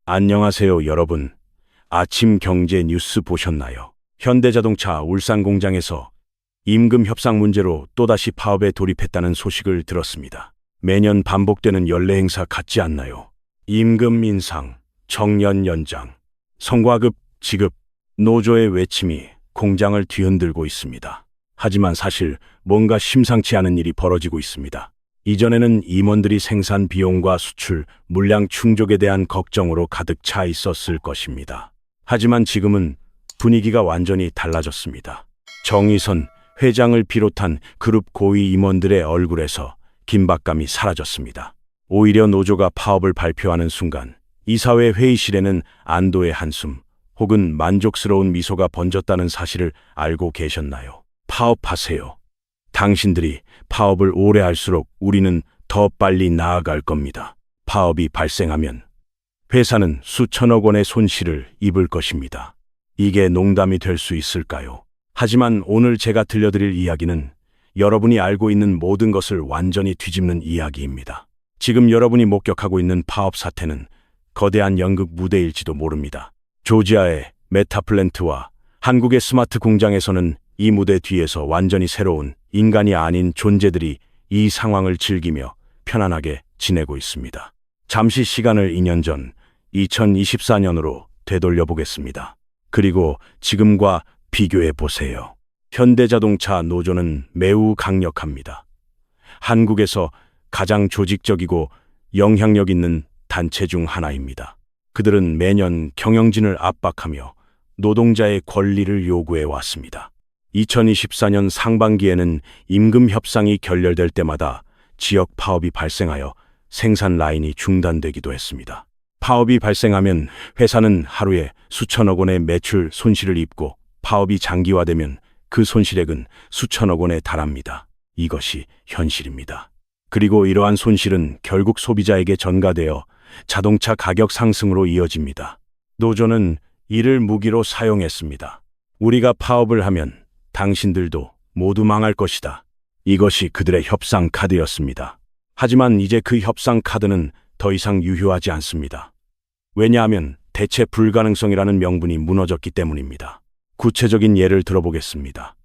안녕하세요, 여러분. 아침 경제 뉴스 보셨나요? 현대자동차 울산 공장에서 임금 협상 문제로 또다시 파업에 돌입했다는 소식을 들었습니다. 매년 반복되는 연례 행사 같지 않나요? 임금 인상, 정년 연장, 성과급 지급, 노조의 외침이 공장을 뒤흔들고 있습니다. 하지만 사실 뭔가 심상치 않은 일이 벌어지고 있습니다. 이전에는 임원들이 생산 비용과 수출, 물량 충족에 대한 걱정으로 가득 차 있었을 것입니다. 하지만 지금은 분위기가 완전히 달라졌습니다. 정의선 회장을 비롯한 그룹 고위 임원들의 얼굴에서 긴박감이 사라졌습니다. 오히려 노조가 파업을 발표하는 순간 이사회 회의실에는 안도의 한숨 혹은 만족스러운 미소가 번졌다는 사실을 알고 계셨나요? 파업하세요. 당신들이 파업을 오래 할수록 우리는 더 빨리 나아갈 겁니다. 파업이 발생하면 회사는 수천억 원의 손실을 입을 것입니다. 이게 농담이 될 수 있을까요? 하지만 오늘 제가 들려드릴 이야기는 여러분이 알고 있는 모든 것을 완전히 뒤집는 이야기입니다. 지금 여러분이 목격하고 있는 파업 사태는 거대한 연극 무대일지도 모릅니다. 조지아의 메타플랜트와 한국의 스마트 공장에서는 이 무대 뒤에서 완전히 새로운 인간이 아닌 존재들이 이 상황을 즐기며 편안하게 지내고 있습니다. 잠시 시간을 2년 전 2024년으로 되돌려 보겠습니다. 그리고 지금과 비교해 보세요. 현대자동차 노조는 매우 강력합니다. 한국에서 가장 조직적이고 영향력 있는 단체 중 하나입니다. 그들은 매년 경영진을 압박하며 노동자의 권리를 요구해 왔습니다. 2024년 상반기에는 임금 협상이 결렬될 때마다 지역 파업이 발생하여 생산 라인이 중단되기도 했습니다. 파업이 발생하면 회사는 하루에 수천억 원의 매출 손실을 입고 파업이 장기화되면 그 손실액은 수천억 원에 달합니다. 이것이 현실입니다. 그리고 이러한 손실은 결국 소비자에게 전가되어 자동차 가격 상승으로 이어집니다. 노조는 이를 무기로 사용했습니다. 우리가 파업을 하면 당신들도 모두 망할 것이다. 이것이 그들의 협상 카드였습니다. 하지만 이제 그 협상 카드는 더 이상 유효하지 않습니다. 왜냐하면 대체 불가능성이라는 명분이 무너졌기 때문입니다. 구체적인 예를 들어보겠습니다.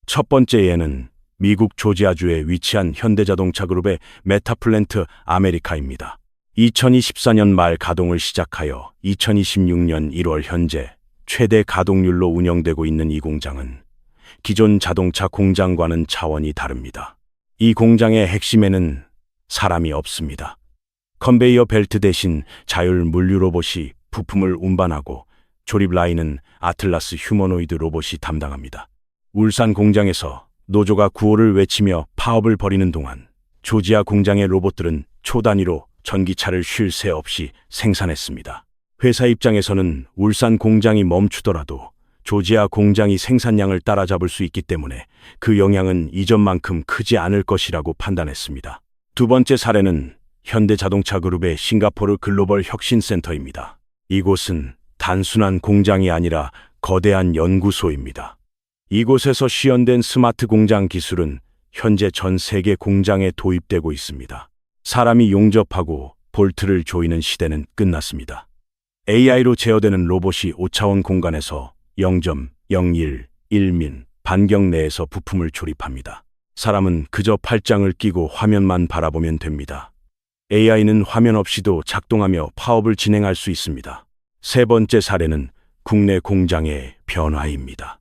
첫 번째 예는 미국 조지아주에 위치한 현대자동차 그룹의 메타플랜트 아메리카입니다. 2024년 말 가동을 시작하여 2026년 1월 현재 최대 가동률로 운영되고 있는 이 공장은 기존 자동차 공장과는 차원이 다릅니다. 이 공장의 핵심에는 사람이 없습니다. 컨베이어 벨트 대신 자율 물류 로봇이 부품을 운반하고 조립 라인은 아틀라스 휴머노이드 로봇이 담당합니다. 울산 공장에서 노조가 구호를 외치며 파업을 벌이는 동안 조지아 공장의 로봇들은 초 단위로 전기차를 쉴 새 없이 생산했습니다. 회사 입장에서는 울산 공장이 멈추더라도 조지아 공장이 생산량을 따라잡을 수 있기 때문에 그 영향은 이전만큼 크지 않을 것이라고 판단했습니다. 두 번째 사례는 현대자동차 그룹의 싱가포르 글로벌 혁신센터입니다. 이곳은 단순한 공장이 아니라 거대한 연구소입니다. 이곳에서 시연된 스마트 공장 기술은 현재 전 세계 공장에 도입되고 있습니다. 사람이 용접하고 볼트를 조이는 시대는 끝났습니다. AI로 제어되는 로봇이 5차원 공간에서 0.01 1민 반경 내에서 부품을 조립합니다. 사람은 그저 팔짱을 끼고 화면만 바라보면 됩니다. AI는 화면 없이도 작동하며 파업을 진행할 수 있습니다. 세 번째 사례는 국내 공장의 변화입니다.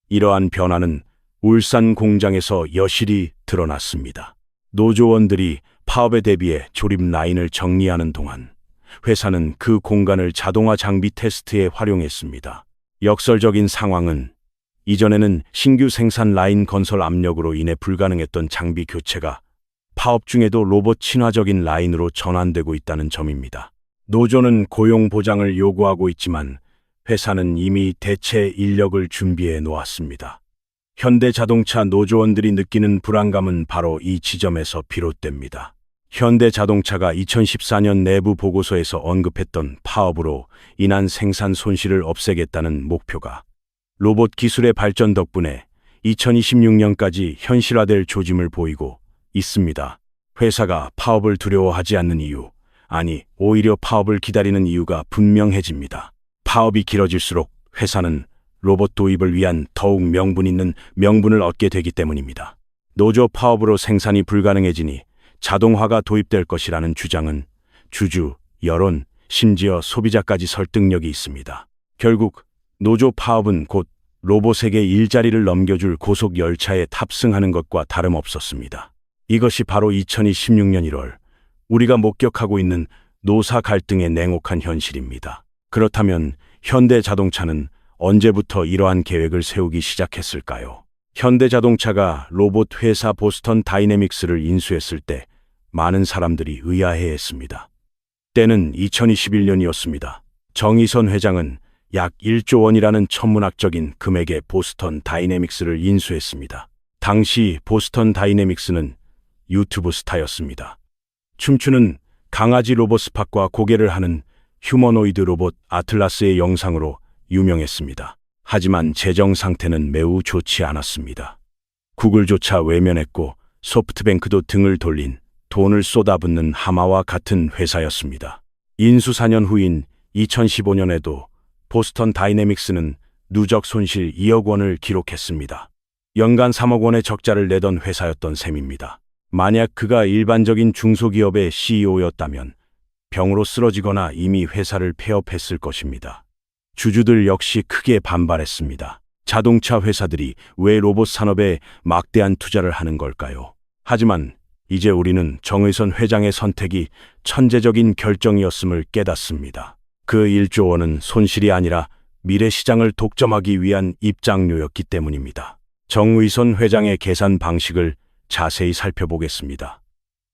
이러한 변화는 울산 공장에서 여실히 드러났습니다. 노조원들이 파업에 대비해 조립 라인을 정리하는 동안 회사는 그 공간을 자동화 장비 테스트에 활용했습니다. 역설적인 상황은 이전에는 신규 생산 라인 건설 압력으로 인해 불가능했던 장비 교체가 파업 중에도 로봇 친화적인 라인으로 전환되고 있다는 점입니다. 노조는 고용 보장을 요구하고 있지만 회사는 이미 대체 인력을 준비해 놓았습니다. 현대자동차 노조원들이 느끼는 불안감은 바로 이 지점에서 비롯됩니다. 현대자동차가 2014년 내부 보고서에서 언급했던 파업으로 인한 생산 손실을 없애겠다는 목표가 로봇 기술의 발전 덕분에 2026년까지 현실화될 조짐을 보이고 있습니다. 회사가 파업을 두려워하지 않는 이유, 아니, 오히려 파업을 기다리는 이유가 분명해집니다. 파업이 길어질수록 회사는 로봇 도입을 위한 더욱 명분 있는 명분을 얻게 되기 때문입니다. 노조 파업으로 생산이 불가능해지니 자동화가 도입될 것이라는 주장은 주주, 여론, 심지어 소비자까지 설득력이 있습니다. 결국 노조 파업은 곧 로봇에게 일자리를 넘겨줄 고속 열차에 탑승하는 것과 다름없었습니다. 이것이 바로 2026년 1월 우리가 목격하고 있는 노사 갈등의 냉혹한 현실입니다. 그렇다면 현대자동차는 언제부터 이러한 계획을 세우기 시작했을까요? 현대자동차가 로봇 회사 보스턴 다이내믹스를 인수했을 때 많은 사람들이 의아해했습니다. 때는 2021년이었습니다. 정의선 회장은 약 1조 원이라는 천문학적인 금액의 보스턴 다이내믹스를 인수했습니다. 당시 보스턴 다이내믹스는 유튜브 스타였습니다. 춤추는 강아지 로봇 스팟과 고개를 하는 휴머노이드 로봇 아틀라스의 영상으로 유명했습니다. 하지만 재정 상태는 매우 좋지 않았습니다. 구글조차 외면했고 소프트뱅크도 등을 돌린 돈을 쏟아붓는 하마와 같은 회사였습니다. 인수 4년 후인 2015년에도 보스턴 다이내믹스는 누적 손실 2억 원을 기록했습니다. 연간 3억 원의 적자를 내던 회사였던 셈입니다. 만약 그가 일반적인 중소기업의 CEO였다면 병으로 쓰러지거나 이미 회사를 폐업했을 것입니다. 주주들 역시 크게 반발했습니다. 자동차 회사들이 왜 로봇 산업에 막대한 투자를 하는 걸까요? 하지만 이제 우리는 정의선 회장의 선택이 천재적인 결정이었음을 깨닫습니다. 그 1조 원은 손실이 아니라 미래 시장을 독점하기 위한 입장료였기 때문입니다. 정의선 회장의 계산 방식을 자세히 살펴보겠습니다.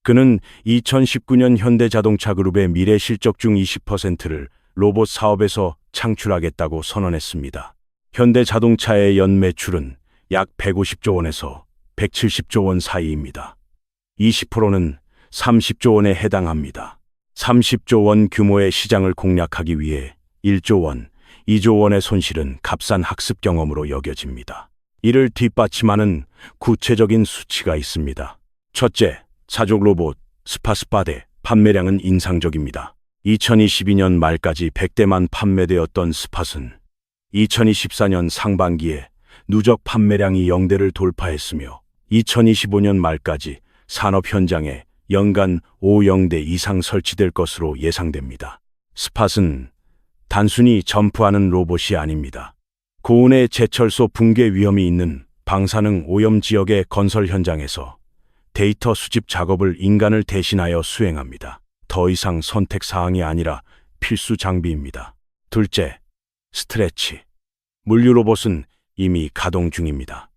그는 2019년 현대자동차 그룹의 미래 실적 중 20%를 로봇 사업에서 창출하겠다고 선언했습니다. 현대자동차의 연매출은 약 150조 원에서 170조 원 사이입니다. 20%는 30조 원에 해당합니다. 30조 원 규모의 시장을 공략하기 위해 1조 원, 2조 원의 손실은 값싼 학습 경험으로 여겨집니다. 이를 뒷받침하는 구체적인 수치가 있습니다. 첫째, 사족 로봇 스파스파대 판매량은 인상적입니다. 2022년 말까지 100대만 판매되었던 스팟은 2024년 상반기에 누적 판매량이 0대를 돌파했으며 2025년 말까지 산업 현장에 연간 50대 이상 설치될 것으로 예상됩니다. 스팟은 단순히 점프하는 로봇이 아닙니다. 고온의 제철소 붕괴 위험이 있는 방사능 오염 지역의 건설 현장에서 데이터 수집 작업을 인간을 대신하여 수행합니다. 더 이상 선택 사항이 아니라 필수 장비입니다. 둘째, 스트레치. 물류 로봇은 이미 가동 중입니다.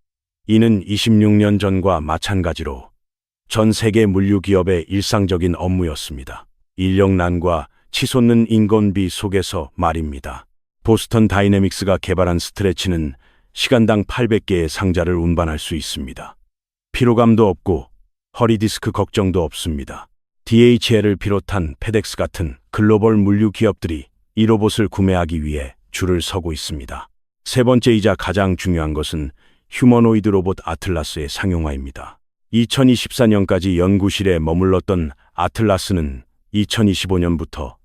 이는 26년 전과 마찬가지로 전 세계 물류 기업의 일상적인 업무였습니다. 인력난과 치솟는 인건비 속에서 말입니다. 보스턴 다이내믹스가 개발한 스트레치는 시간당 800개의 상자를 운반할 수 있습니다. 피로감도 없고 허리 디스크 걱정도 없습니다. DHL을 비롯한 페덱스 같은 글로벌 물류 기업들이 이 로봇을 구매하기 위해 줄을 서고 있습니다. 세 번째이자 가장 중요한 것은 휴머노이드 로봇 아틀라스의 상용화입니다. 2024년까지 연구실에 머물렀던 아틀라스는 2025년부터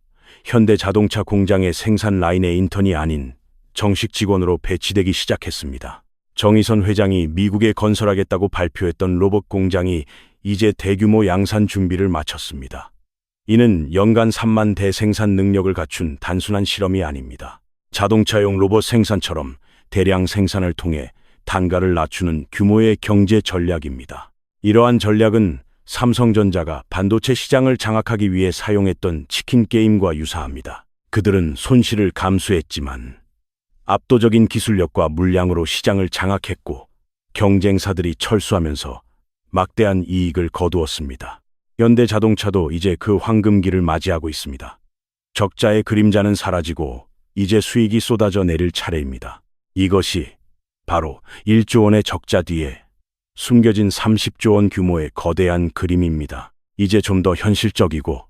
현대자동차 공장의 생산 라인의 인턴이 아닌 정식 직원으로 배치되기 시작했습니다. 정의선 회장이 미국에 건설하겠다고 발표했던 로봇 공장이 이제 대규모 양산 준비를 마쳤습니다. 이는 연간 3만 대 생산 능력을 갖춘 단순한 실험이 아닙니다. 자동차용 로봇 생산처럼 대량 생산을 통해 단가를 낮추는 규모의 경제 전략입니다. 이러한 전략은 삼성전자가 반도체 시장을 장악하기 위해 사용했던 치킨 게임과 유사합니다. 그들은 손실을 감수했지만 압도적인 기술력과 물량으로 시장을 장악했고 경쟁사들이 철수하면서 막대한 이익을 거두었습니다. 현대자동차도 이제 그 황금기를 맞이하고 있습니다. 적자의 그림자는 사라지고 이제 수익이 쏟아져 내릴 차례입니다. 이것이 바로 1조 원의 적자 뒤에 숨겨진 30조 원 규모의 거대한 그림입니다. 이제 좀 더 현실적이고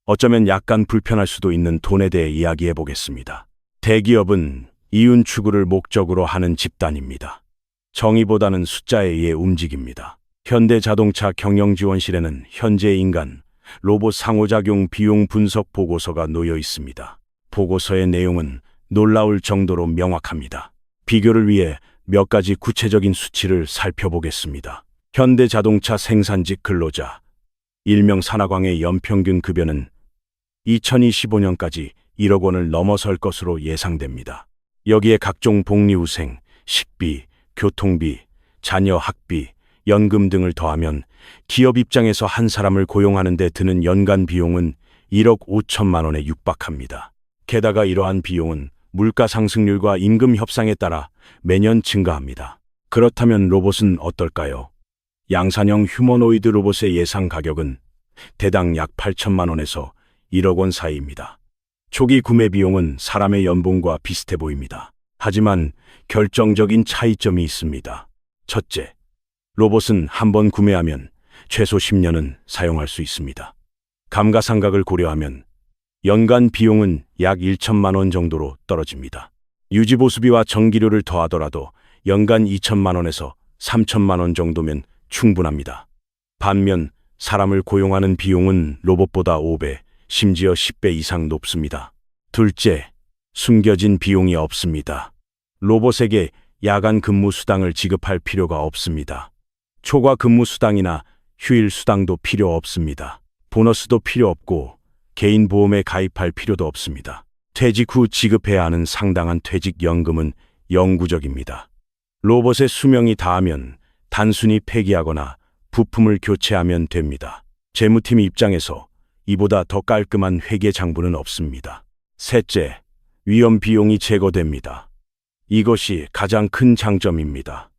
어쩌면 약간 불편할 수도 있는 돈에 대해 이야기해 보겠습니다. 대기업은 이윤 추구를 목적으로 하는 집단입니다. 정의보다는 숫자에 의해 움직입니다. 현대자동차 경영지원실에는 현재 인간, 로봇 상호작용 비용 분석 보고서가 놓여 있습니다. 보고서의 내용은 놀라울 정도로 명확합니다. 비교를 위해 몇 가지 구체적인 수치를 살펴보겠습니다. 현대자동차 생산직 근로자, 일명 산하광의 연평균 급여는 2025년까지 1억 원을 넘어설 것으로 예상됩니다. 여기에 각종 복리후생, 식비, 교통비, 자녀 학비, 연금 등을 더하면 기업 입장에서 한 사람을 고용하는 데 드는 연간 비용은 1억 5천만 원에 육박합니다. 게다가 이러한 비용은 물가 상승률과 임금 협상에 따라 매년 증가합니다. 그렇다면 로봇은 어떨까요? 양산형 휴머노이드 로봇의 예상 가격은 대당 약 8천만 원에서 1억 원 사이입니다. 초기 구매 비용은 사람의 연봉과 비슷해 보입니다. 하지만 결정적인 차이점이 있습니다. 첫째, 로봇은 한번 구매하면 최소 10년은 사용할 수 있습니다. 감가상각을 고려하면 연간 비용은 약 1천만 원 정도로 떨어집니다. 유지보수비와 전기료를 더하더라도 연간 2천만 원에서 3천만 원 정도면 충분합니다. 반면 사람을 고용하는 비용은 로봇보다 5배, 심지어 10배 이상 높습니다. 둘째, 숨겨진 비용이 없습니다. 로봇에게 야간 근무 수당을 지급할 필요가 없습니다. 초과 근무 수당이나 휴일 수당도 필요 없습니다. 보너스도 필요 없고 개인 보험에 가입할 필요도 없습니다. 퇴직 후 지급해야 하는 상당한 퇴직연금은 영구적입니다. 로봇의 수명이 다하면 단순히 폐기하거나 부품을 교체하면 됩니다. 재무팀 입장에서 이보다 더 깔끔한 회계 장부는 없습니다. 셋째, 위험 비용이 제거됩니다. 이것이 가장 큰 장점입니다.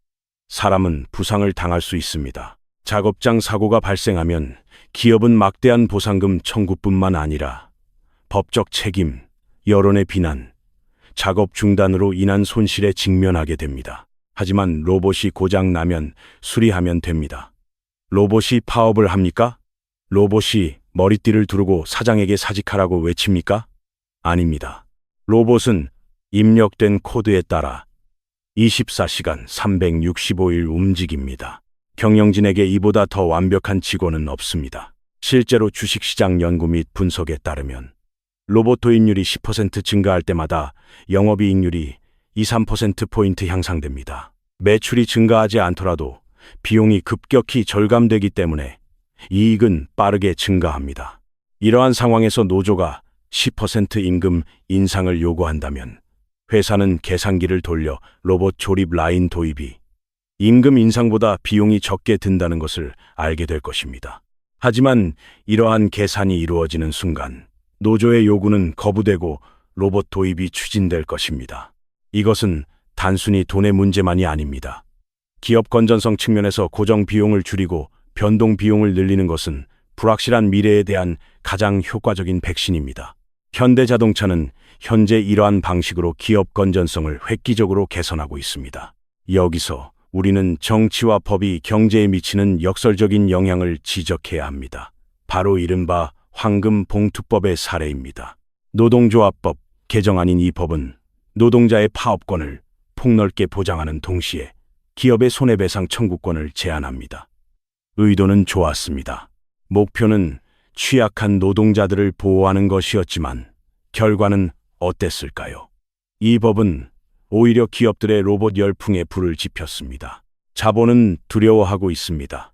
사람은 부상을 당할 수 있습니다. 작업장 사고가 발생하면 기업은 막대한 보상금 청구뿐만 아니라 법적 책임, 여론의 비난, 작업 중단으로 인한 손실에 직면하게 됩니다. 하지만 로봇이 고장 나면 수리하면 됩니다. 로봇이 파업을 합니까? 로봇이 머리띠를 두르고 사장에게 사직하라고 외칩니까? 아닙니다. 로봇은 입력된 코드에 따라 24시간 365일 움직입니다. 경영진에게 이보다 더 완벽한 직원은 없습니다. 실제로 주식시장 연구 및 분석에 따르면 로봇 도입률이 10% 증가할 때마다 영업이익률이 2~3%포인트 향상됩니다. 매출이 증가하지 않더라도 비용이 급격히 절감되기 때문에 이익은 빠르게 증가합니다. 이러한 상황에서 노조가 10% 임금 인상을 요구한다면 회사는 계산기를 돌려 로봇 조립 라인 도입이 임금 인상보다 비용이 적게 든다는 것을 알게 될 것입니다. 하지만 이러한 계산이 이루어지는 순간 노조의 요구는 거부되고 로봇 도입이 추진될 것입니다. 이것은 단순히 돈의 문제만이 아닙니다. 기업 건전성 측면에서 고정 비용을 줄이고 변동 비용을 늘리는 것은 불확실한 미래에 대한 가장 효과적인 백신입니다. 현대자동차는 현재 이러한 방식으로 기업 건전성을 획기적으로 개선하고 있습니다. 여기서 우리는 정치와 법이 경제에 미치는 역설적인 영향을 지적해야 합니다. 바로 이른바 황금봉투법의 사례입니다. 노동조합법 개정안인 이 법은 노동자의 파업권을 폭넓게 보장하는 동시에 기업의 손해배상 청구권을 제한합니다. 의도는 좋았습니다. 목표는 취약한 노동자들을 보호하는 것이었지만 결과는 어땠을까요? 이 법은 오히려 기업들의 로봇 열풍에 불을 지폈습니다. 자본은 두려워하고 있습니다.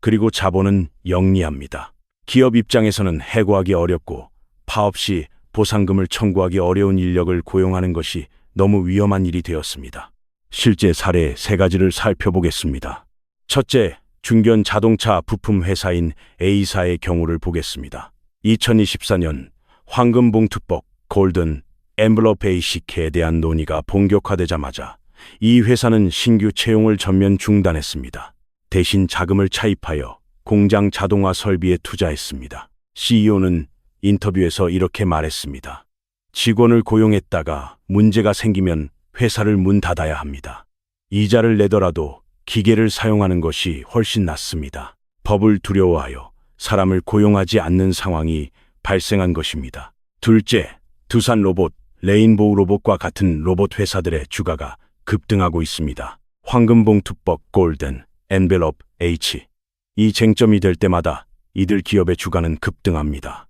그리고 자본은 영리합니다. 기업 입장에서는 해고하기 어렵고 파업 시 보상금을 청구하기 어려운 인력을 고용하는 것이 너무 위험한 일이 되었습니다. 실제 사례 3가지를 살펴보겠습니다. 첫째, 중견 자동차 부품 회사인 A사의 경우를 보겠습니다. 2024년 황금봉투법 골든 엠블럽 베이식에 대한 논의가 본격화되자마자 이 회사는 신규 채용을 전면 중단했습니다. 대신 자금을 차입하여 공장 자동화 설비에 투자했습니다. CEO는 인터뷰에서 이렇게 말했습니다. 직원을 고용했다가 문제가 생기면 회사를 문 닫아야 합니다. 이자를 내더라도 기계를 사용하는 것이 훨씬 낫습니다. 법을 두려워하여 사람을 고용하지 않는 상황이 발생한 것입니다. 둘째, 두산 로봇, 레인보우 로봇과 같은 로봇 회사들의 주가가 급등하고 있습니다. 황금봉투법 골든 엔벨롭 H. 이 쟁점이 될 때마다 이들 기업의 주가는 급등합니다.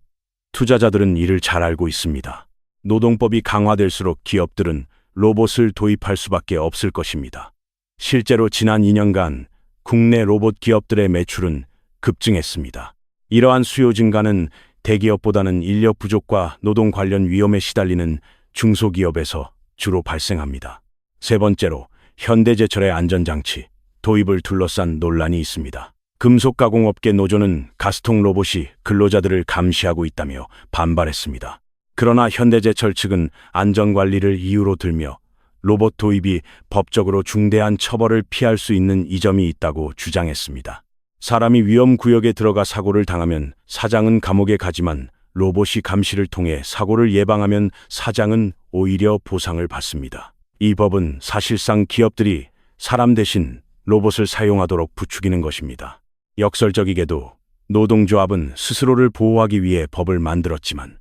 투자자들은 이를 잘 알고 있습니다. 노동법이 강화될수록 기업들은 로봇을 도입할 수밖에 없을 것입니다. 실제로 지난 2년간 국내 로봇 기업들의 매출은 급증했습니다. 이러한 수요 증가는 대기업보다는 인력 부족과 노동 관련 위험에 시달리는 중소기업에서 주로 발생합니다. 세 번째로 현대제철의 안전장치 도입을 둘러싼 논란이 있습니다. 금속가공업계 노조는 가스통 로봇이 근로자들을 감시하고 있다며 반발했습니다. 그러나 현대제철 측은 안전관리를 이유로 들며 로봇 도입이 법적으로 중대한 처벌을 피할 수 있는 이점이 있다고 주장했습니다. 사람이 위험 구역에 들어가 사고를 당하면 사장은 감옥에 가지만 로봇이 감시를 통해 사고를 예방하면 사장은 오히려 보상을 받습니다. 이 법은 사실상 기업들이 사람 대신 로봇을 사용하도록 부추기는 것입니다. 역설적이게도 노동조합은 스스로를 보호하기 위해 법을 만들었지만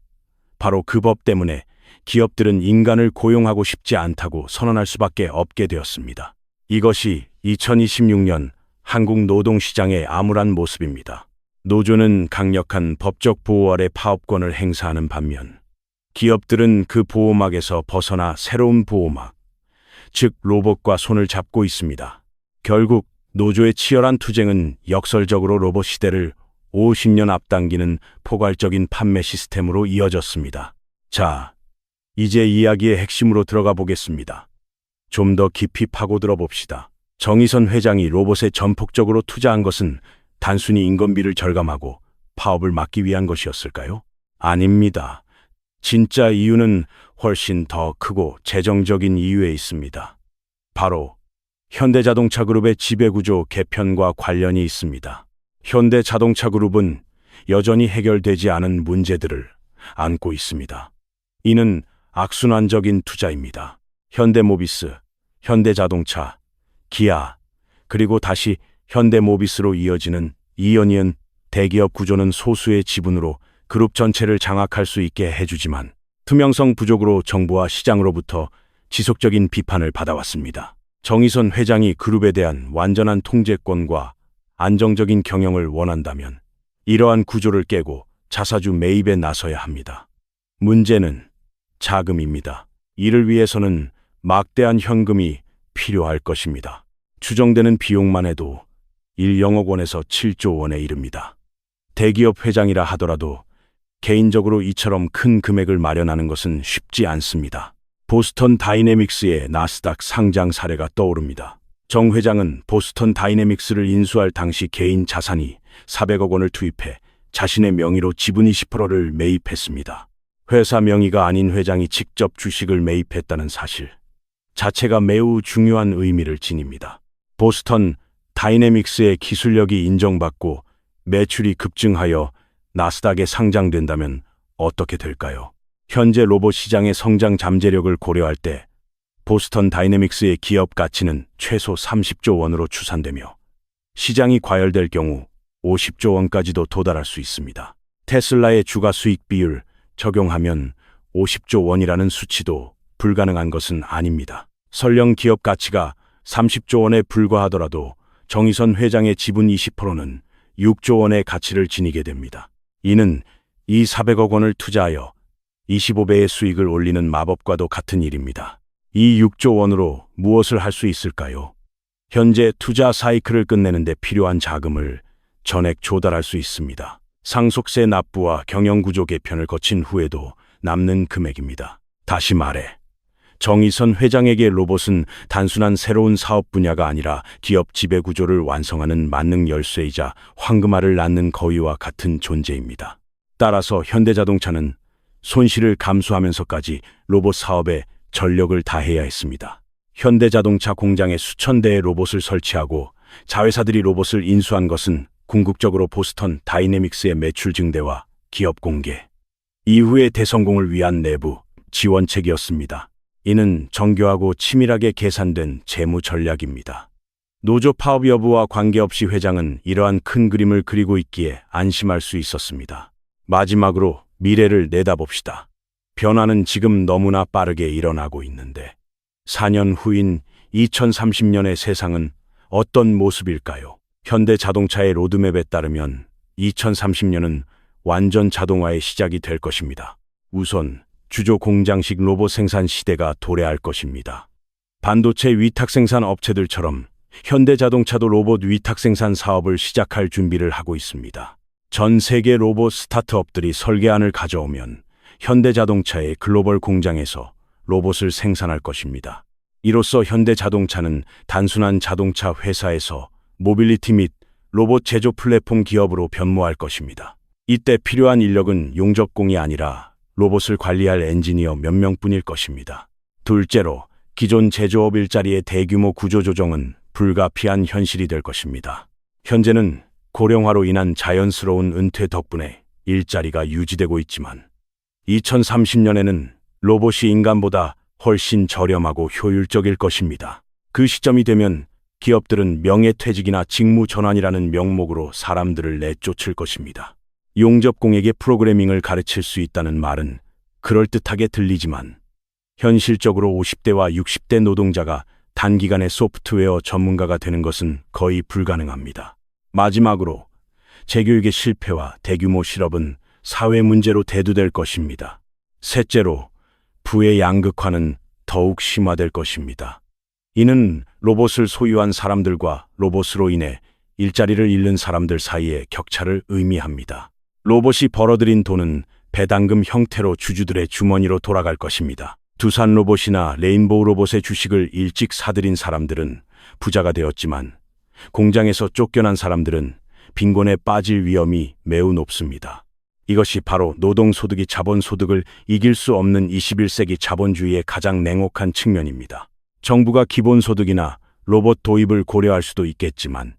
바로 그 법 때문에 기업들은 인간을 고용하고 싶지 않다고 선언할 수밖에 없게 되었습니다. 이것이 2026년 한국 노동시장의 암울한 모습입니다. 노조는 강력한 법적 보호 아래 파업권을 행사하는 반면 기업들은 그 보호막에서 벗어나 새로운 보호막, 즉 로봇과 손을 잡고 있습니다. 결국 노조의 치열한 투쟁은 역설적으로 로봇 시대를 50년 앞당기는 포괄적인 판매 시스템으로 이어졌습니다. 자, 이제 이야기의 핵심으로 들어가 보겠습니다. 좀 더 깊이 파고들어 봅시다. 정의선 회장이 로봇에 전폭적으로 투자한 것은 단순히 인건비를 절감하고 파업을 막기 위한 것이었을까요? 아닙니다. 진짜 이유는 훨씬 더 크고 재정적인 이유에 있습니다. 바로 현대자동차 그룹의 지배구조 개편과 관련이 있습니다. 현대자동차 그룹은 여전히 해결되지 않은 문제들을 안고 있습니다. 이는 악순환적인 투자입니다. 현대모비스, 현대자동차, 기아, 그리고 다시 현대모비스로 이어지는 이연이은 대기업 구조는 소수의 지분으로 그룹 전체를 장악할 수 있게 해주지만 투명성 부족으로 정부와 시장으로부터 지속적인 비판을 받아왔습니다. 정의선 회장이 그룹에 대한 완전한 통제권과 안정적인 경영을 원한다면 이러한 구조를 깨고 자사주 매입에 나서야 합니다. 문제는 자금입니다. 이를 위해서는 막대한 현금이 필요할 것입니다. 추정되는 비용만 해도 1영억 원에서 7조 원에 이릅니다. 대기업 회장이라 하더라도 개인적으로 이처럼 큰 금액을 마련하는 것은 쉽지 않습니다. 보스턴 다이내믹스의 나스닥 상장 사례가 떠오릅니다. 정 회장은 보스턴 다이내믹스를 인수할 당시 개인 자산이 400억 원을 투입해 자신의 명의로 지분 20%를 매입했습니다. 회사 명의가 아닌 회장이 직접 주식을 매입했다는 사실 자체가 매우 중요한 의미를 지닙니다. 보스턴 다이내믹스의 기술력이 인정받고 매출이 급증하여 나스닥에 상장된다면 어떻게 될까요? 현재 로봇 시장의 성장 잠재력을 고려할 때 보스턴 다이내믹스의 기업 가치는 최소 30조 원으로 추산되며 시장이 과열될 경우 50조 원까지도 도달할 수 있습니다. 테슬라의 주가 수익 비율 적용하면 50조 원이라는 수치도 불가능한 것은 아닙니다. 설령 기업 가치가 30조 원에 불과하더라도 정의선 회장의 지분 20%는 6조 원의 가치를 지니게 됩니다. 이는 이 400억 원을 투자하여 25배의 수익을 올리는 마법과도 같은 일입니다. 이 6조 원으로 무엇을 할 수 있을까요? 현재 투자 사이클을 끝내는 데 필요한 자금을 전액 조달할 수 있습니다. 상속세 납부와 경영구조 개편을 거친 후에도 남는 금액입니다. 다시 말해 정의선 회장에게 로봇은 단순한 새로운 사업 분야가 아니라 기업 지배구조를 완성하는 만능 열쇠이자 황금알을 낳는 거위와 같은 존재입니다. 따라서 현대자동차는 손실을 감수하면서까지 로봇 사업에 전력을 다해야 했습니다. 현대자동차 공장에 수천 대의 로봇을 설치하고 자회사들이 로봇을 인수한 것은 궁극적으로 보스턴 다이내믹스의 매출 증대와 기업 공개, 이후의 대성공을 위한 내부 지원책이었습니다. 이는 정교하고 치밀하게 계산된 재무 전략입니다. 노조 파업 여부와 관계없이 회장은 이러한 큰 그림을 그리고 있기에 안심할 수 있었습니다. 마지막으로 미래를 내다봅시다. 변화는 지금 너무나 빠르게 일어나고 있는데 4년 후인 2030년의 세상은 어떤 모습일까요? 현대자동차의 로드맵에 따르면 2030년은 완전 자동화의 시작이 될 것입니다. 우선 주조 공장식 로봇 생산 시대가 도래할 것입니다. 반도체 위탁 생산 업체들처럼 현대자동차도 로봇 위탁 생산 사업을 시작할 준비를 하고 있습니다. 전 세계 로봇 스타트업들이 설계안을 가져오면 현대자동차의 글로벌 공장에서 로봇을 생산할 것입니다. 이로써 현대자동차는 단순한 자동차 회사에서 모빌리티 및 로봇 제조 플랫폼 기업으로 변모할 것입니다. 이때 필요한 인력은 용접공이 아니라 로봇을 관리할 엔지니어 몇 명뿐일 것입니다. 둘째로, 기존 제조업 일자리의 대규모 구조조정은 불가피한 현실이 될 것입니다. 현재는 고령화로 인한 자연스러운 은퇴 덕분에 일자리가 유지되고 있지만 2030년에는 로봇이 인간보다 훨씬 저렴하고 효율적일 것입니다. 그 시점이 되면 기업들은 명예퇴직이나 직무전환이라는 명목으로 사람들을 내쫓을 것입니다. 용접공에게 프로그래밍을 가르칠 수 있다는 말은 그럴듯하게 들리지만 현실적으로 50대와 60대 노동자가 단기간에 소프트웨어 전문가가 되는 것은 거의 불가능합니다. 마지막으로, 재교육의 실패와 대규모 실업은 사회 문제로 대두될 것입니다. 셋째로, 부의 양극화는 더욱 심화될 것입니다. 이는 로봇을 소유한 사람들과 로봇으로 인해 일자리를 잃는 사람들 사이의 격차를 의미합니다. 로봇이 벌어들인 돈은 배당금 형태로 주주들의 주머니로 돌아갈 것입니다. 두산 로봇이나 레인보우 로봇의 주식을 일찍 사들인 사람들은 부자가 되었지만 공장에서 쫓겨난 사람들은 빈곤에 빠질 위험이 매우 높습니다. 이것이 바로 노동소득이 자본소득을 이길 수 없는 21세기 자본주의의 가장 냉혹한 측면입니다. 정부가 기본소득이나 로봇 도입을 고려할 수도 있겠지만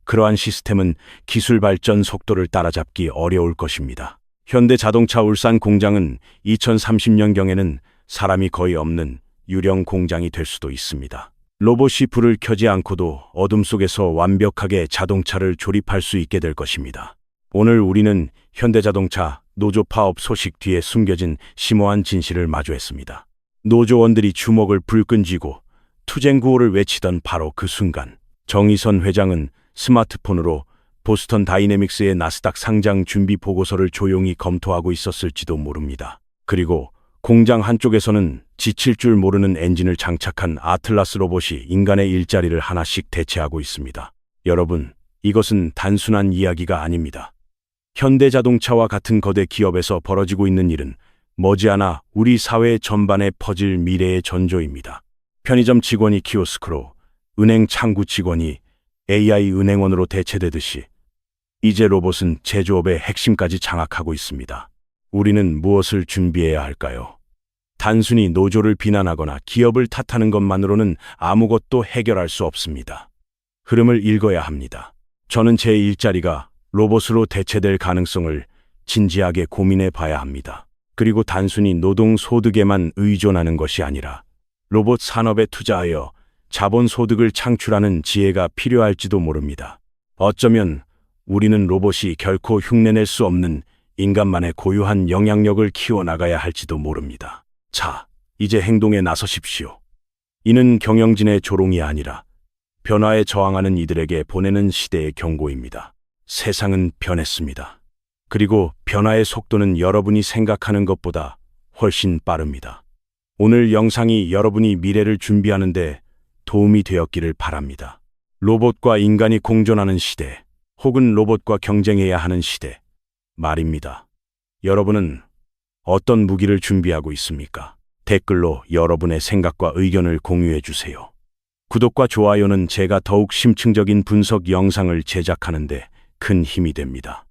그러한 시스템은 기술 발전 속도를 따라잡기 어려울 것입니다. 현대자동차 울산 공장은 2030년경에는 사람이 거의 없는 유령 공장이 될 수도 있습니다. 로봇이 불을 켜지 않고도 어둠 속에서 완벽하게 자동차를 조립할 수 있게 될 것입니다. 오늘 우리는 현대자동차 노조 파업 소식 뒤에 숨겨진 심오한 진실을 마주했습니다. 노조원들이 주먹을 불끈 쥐고 투쟁 구호를 외치던 바로 그 순간, 정의선 회장은 스마트폰으로 보스턴 다이내믹스의 나스닥 상장 준비 보고서를 조용히 검토하고 있었을지도 모릅니다. 그리고 공장 한쪽에서는 지칠 줄 모르는 엔진을 장착한 아틀라스 로봇이 인간의 일자리를 하나씩 대체하고 있습니다. 여러분, 이것은 단순한 이야기가 아닙니다. 현대자동차와 같은 거대 기업에서 벌어지고 있는 일은 머지않아 우리 사회 전반에 퍼질 미래의 전조입니다. 편의점 직원이 키오스크로, 은행 창구 직원이 AI 은행원으로 대체되듯이 이제 로봇은 제조업의 핵심까지 장악하고 있습니다. 우리는 무엇을 준비해야 할까요? 단순히 노조를 비난하거나 기업을 탓하는 것만으로는 아무것도 해결할 수 없습니다. 흐름을 읽어야 합니다. 저는 제 일자리가 로봇으로 대체될 가능성을 진지하게 고민해 봐야 합니다. 그리고 단순히 노동 소득에만 의존하는 것이 아니라 로봇 산업에 투자하여 자본 소득을 창출하는 지혜가 필요할지도 모릅니다. 어쩌면 우리는 로봇이 결코 흉내낼 수 없는 인간만의 고유한 영향력을 키워나가야 할지도 모릅니다. 자, 이제 행동에 나서십시오. 이는 경영진의 조롱이 아니라 변화에 저항하는 이들에게 보내는 시대의 경고입니다. 세상은 변했습니다. 그리고 변화의 속도는 여러분이 생각하는 것보다 훨씬 빠릅니다. 오늘 영상이 여러분이 미래를 준비하는데 도움이 되었기를 바랍니다. 로봇과 인간이 공존하는 시대, 혹은 로봇과 경쟁해야 하는 시대 말입니다. 여러분은 어떤 무기를 준비하고 있습니까? 댓글로 여러분의 생각과 의견을 공유해 주세요. 구독과 좋아요는 제가 더욱 심층적인 분석 영상을 제작하는 데 큰 힘이 됩니다.